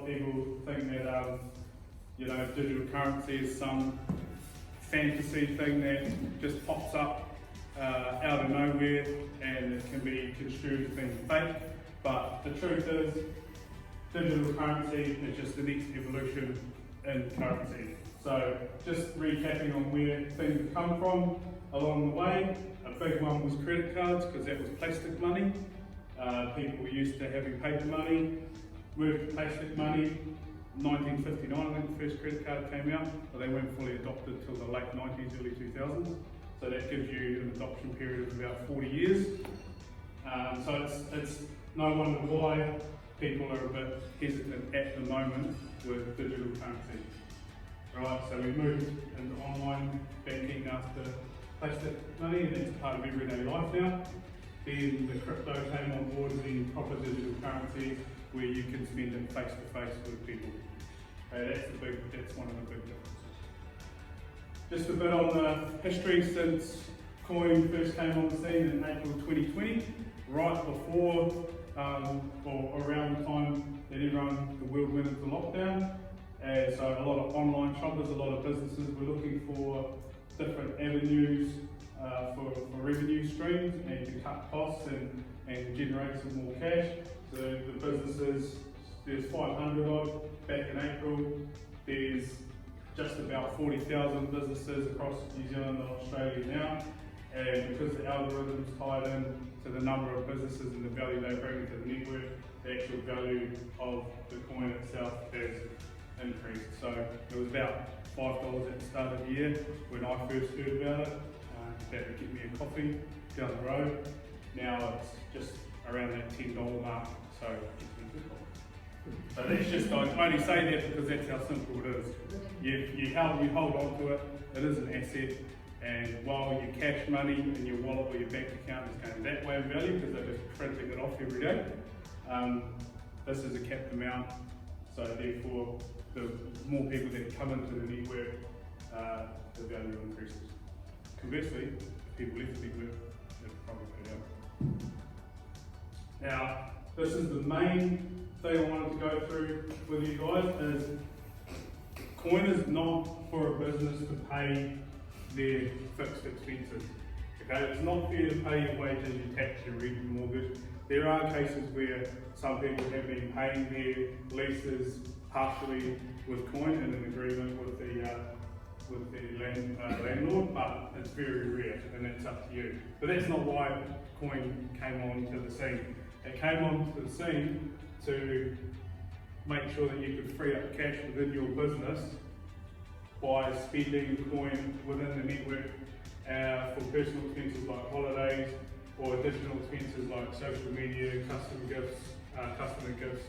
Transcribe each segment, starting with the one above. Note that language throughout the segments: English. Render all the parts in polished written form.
people think that you know, digital currency is some fantasy thing that just pops up out of nowhere and it can be construed as being fake. But the truth is, digital currency is just the next evolution in currency. So just recapping on where things have come from along the way, a big one was credit cards, because that was plastic money. People were used to having paper money, with plastic money. 1959, I think the first credit card came out, but they weren't fully adopted until the late 90s, early 2000s. So that gives you an adoption period of about 40 years. So it's no wonder why people are a bit hesitant at the moment with digital currency. Right, so we moved into online banking after plastic money, and that's part of everyday life now. Then the crypto came on board, and then proper digital currency where you can spend it face to face with people. That's one of the big differences. Just a bit on the history since Qoin first came on the scene in April 2020, right before or around the time that the world went into lockdown. So a lot of online shoppers, a lot of businesses were looking for different avenues for revenue streams and to cut costs and generate some more cash. So the businesses, there's 500 odd back in April. There's just about 40,000 businesses across New Zealand and Australia now. And because the algorithm's tied in to the number of businesses and the value they bring to the network, the actual value of the coin itself has increased. So it was about $5 at the start of the year when I first heard about it. That would get me a coffee down the road. Now it's just around that $10 mark, so that's just, I only say that because that's how simple it is. You hold on to it, it is an asset, and while your cash money in your wallet or your bank account is going that way in value because they're just printing it off every day, this is a capped amount, so therefore the more people that come into the network, the value increases. Conversely, if people left the network, it'll probably go down. Now, this is the main thing I wanted to go through with you guys is Qoin is not for a business to pay their fixed expenses. Okay, it's not fair to pay your wages, your tax, your rent, your mortgage. There are cases where some people have been paying their leases partially with Qoin in an agreement with the landlord, but it's very rare, and that's up to you. But that's not why Qoin came onto the scene. It came onto the scene to make sure that you could free up cash within your business by spending Qoin within the network for personal expenses like holidays or additional expenses like social media, customer gifts,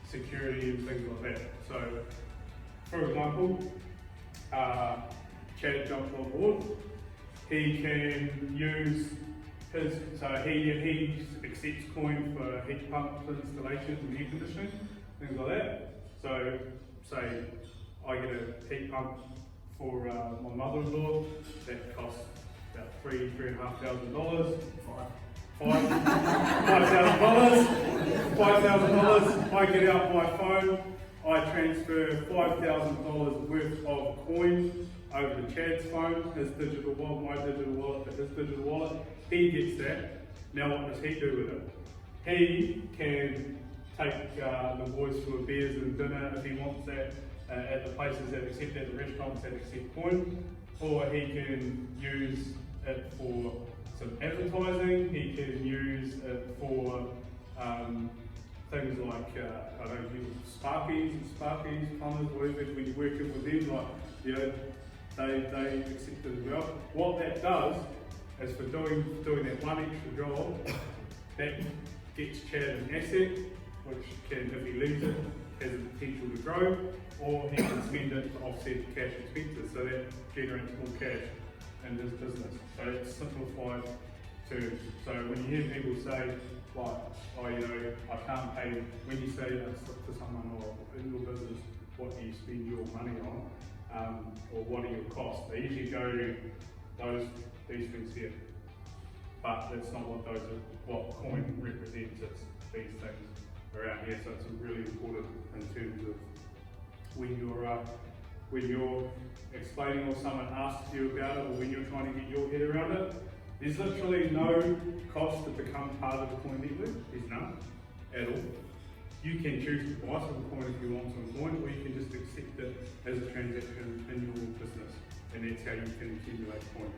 security and things like that. So, for example, Chad jumped on board. He can use he accepts Qoin for heat pump installations and air conditioning, things like that. So, say I get a heat pump for my mother-in-law that costs about $3,500. $5,000. I get out my phone. I transfer $5,000 worth of Qoin over to Chad's phone, his digital wallet, my digital wallet, to his digital wallet. He gets that. Now what does he do with it? He can take the boys for beers and dinner if he wants that at the places that accept, at the restaurants that accept Qoin, or he can use it for some advertising. He can use it for things like Sparkies, plumbers, whatever. When you're working with them, like they accept it as well. What that does is for doing that one extra job, that gets Chad an asset, which can, if he leaves it, has the potential to grow, or he can spend it to offset cash expenses, so that generates more cash in his business. So it's simplified terms. So when you hear people say, like, I can't pay, when you say this to someone, or in your business, what do you spend your money on, or what are your costs, they usually go to these things here. But that's not what Qoin represents, it's these things. around here. So it's really important in terms of when you're explaining or someone asks you about it, or when you're trying to get your head around it. There's literally no cost to become part of the Qoin network. There's none at all. You can choose to buy some Qoin if you want some Qoin, or you can just accept it as a transaction in your business, and that's how you can accumulate Qoin.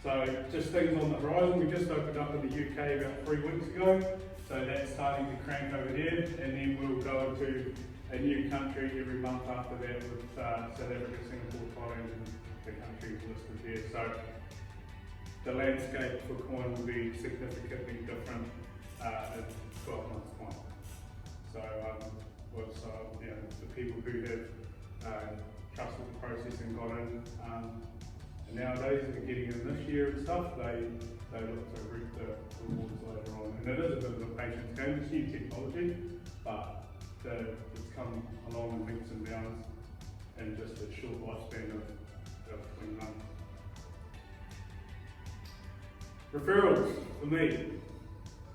So just things on the horizon. We just opened up in the UK about 3 weeks ago, so that's starting to crank over there, and then we'll go into a new country every month after that with South Africa, Singapore, Thailand, and the countries listed there. So the landscape for Qoin will be significantly different in 12 months' time. So, the people who have trusted the process and got in, and nowadays they're getting in this year and stuff, they look to reap the rewards later on. And it is a bit of a patience game. It's new technology, but it's come along in leaps and bounds in just a short lifespan of 20 months. Referrals for me.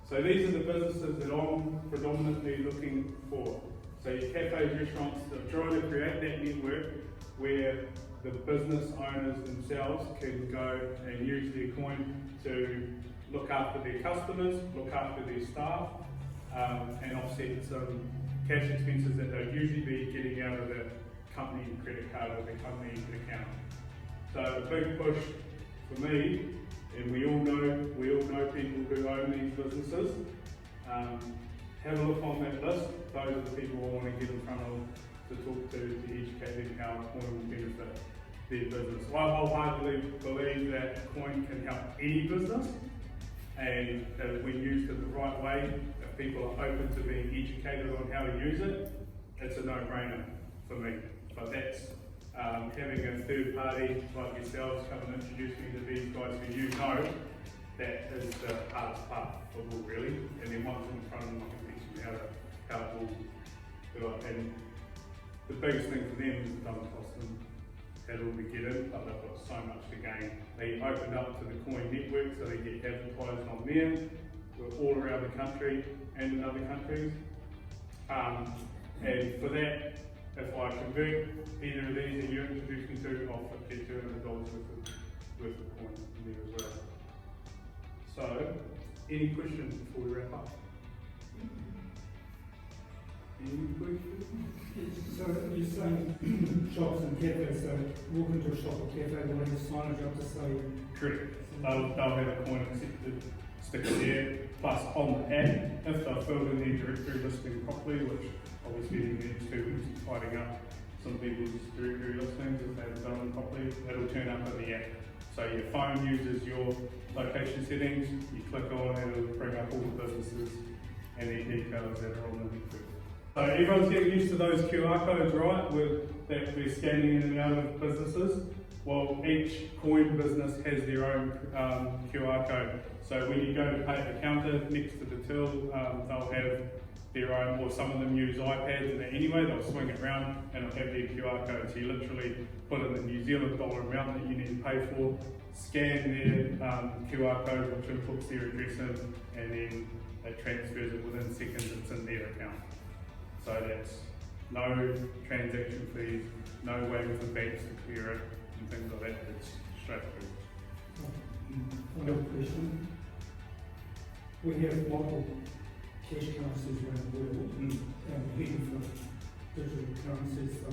So these are the businesses that I'm predominantly looking for. So your cafes, restaurants, they're trying to create that network where the business owners themselves can go and use their Qoin to look after their customers, look after their staff, and offset some cash expenses that they'd usually be getting out of the company credit card or the company account. So a big push for me, and we all know people who own these businesses. Have a look on that list. Those are the people I want to get in front of to talk to educate them how Qoin will benefit their business. I wholeheartedly believe that Qoin can help any business, and when used in the right way, if people are open to being educated on how to use it, it's a no-brainer for me. But that's having a third party like yourselves come and introduce me to these guys who you know, that is the hardest part of all, really. And then once in front of them, I can teach them how it will do it. And the biggest thing for them is it doesn't cost them at all to get in, but they've got so much to gain. They opened up to the Qoin network, so they get advertised on there. We're all around the country and in other countries. And for that, if I convert either of these that you introduced me to, I'll get $200 worth of Qoin in there as well. So, any questions before we wrap up? Any questions? So you're saying shops and cafes, so walk into a shop or cafe, they'll have a signage up to say... Correct. They'll have a Qoin accepted sticker there, plus on the app, if they've filled in their directory listing properly, which obviously in the next 2 weeks is tidying up some people's directory listings if they haven't done them properly, it'll turn up in the app. So your phone uses your location settings, you click on it, it'll bring up all the businesses and their details that are on the network. So everyone's getting used to those QR codes, right, that we're scanning in and out of businesses. Well, each Qoin business has their own QR code. So when you go to pay at the counter next to the till, they'll have their own, or some of them use iPads and that anyway, they'll swing it around and it'll have their QR code. So you literally put in the New Zealand dollar amount that you need to pay for, scan their QR code, which inputs their address in, and then it transfers it within seconds, it's in their account. So that's no transaction fees, no way with the banks to clear it, and things like that, it's straight through. Final question. We have multiple cash currencies around the world, and heading for digital currencies, so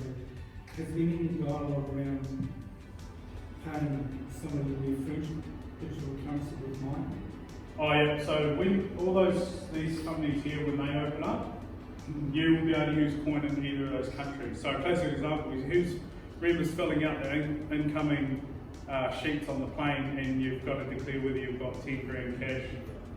has there been any dialogue around paying somebody with French digital currency with mine? Oh yeah, so when all these companies here, when they open up, you will be able to use Qoin in either of those countries. So a classic example is Reba's filling out the incoming sheets on the plane, and you've got to declare whether you've got 10 grand cash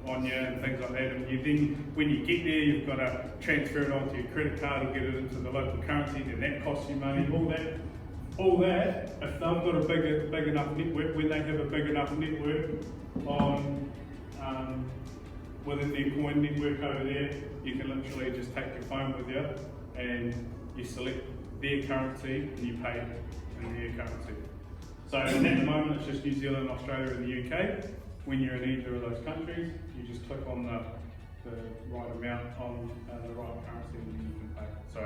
on you and things like that. And you then, when you get there, you've got to transfer it onto your credit card or get it into the local currency, and that costs you money. All that, if they've got a big enough network, when they have a big enough network on within their Qoin network over there, you can literally just take your phone with you and you select their currency and you pay in their currency. So at the moment it's just New Zealand, Australia and the UK. When you're in either of those countries, you just click on the the right amount on the right currency, and you can pay. So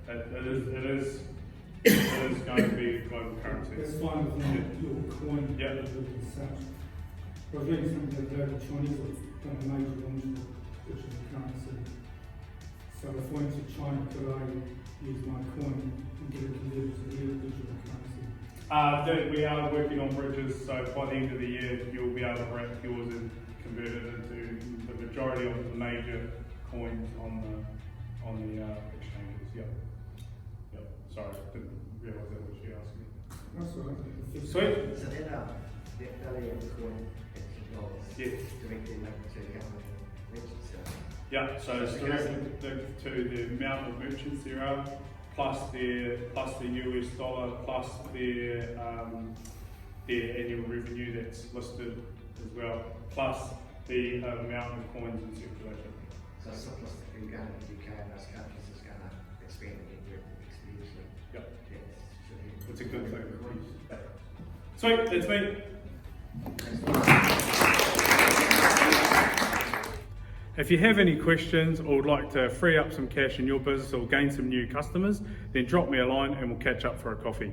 it is going to be global currency. That's fine with your coin Yeah. as such. I was reading something about the Chinese have done a major launch of digital currency. So if I went to China today, use my coin and get it converted to their digital currency. We are working on bridges, so by the end of the year, you'll be able to wrap yours and convert it into the majority of the major coins on the exchanges. Yep. Sorry, didn't realise that was you asking me. That's all right. Sweet. So that value of the coin is Yes. directly linked to how many merchants there are. Yeah, so it's directed to the amount of merchants there are, plus the US dollar, plus their annual revenue that's listed as well, plus the amount of coins in circulation. So surplus that can go into the UK and those countries is going to expand exponentially. Yep, That's it's a good thing. Sweet, that's me. If you have any questions or would like to free up some cash in your business or gain some new customers, then drop me a line and we'll catch up for a coffee.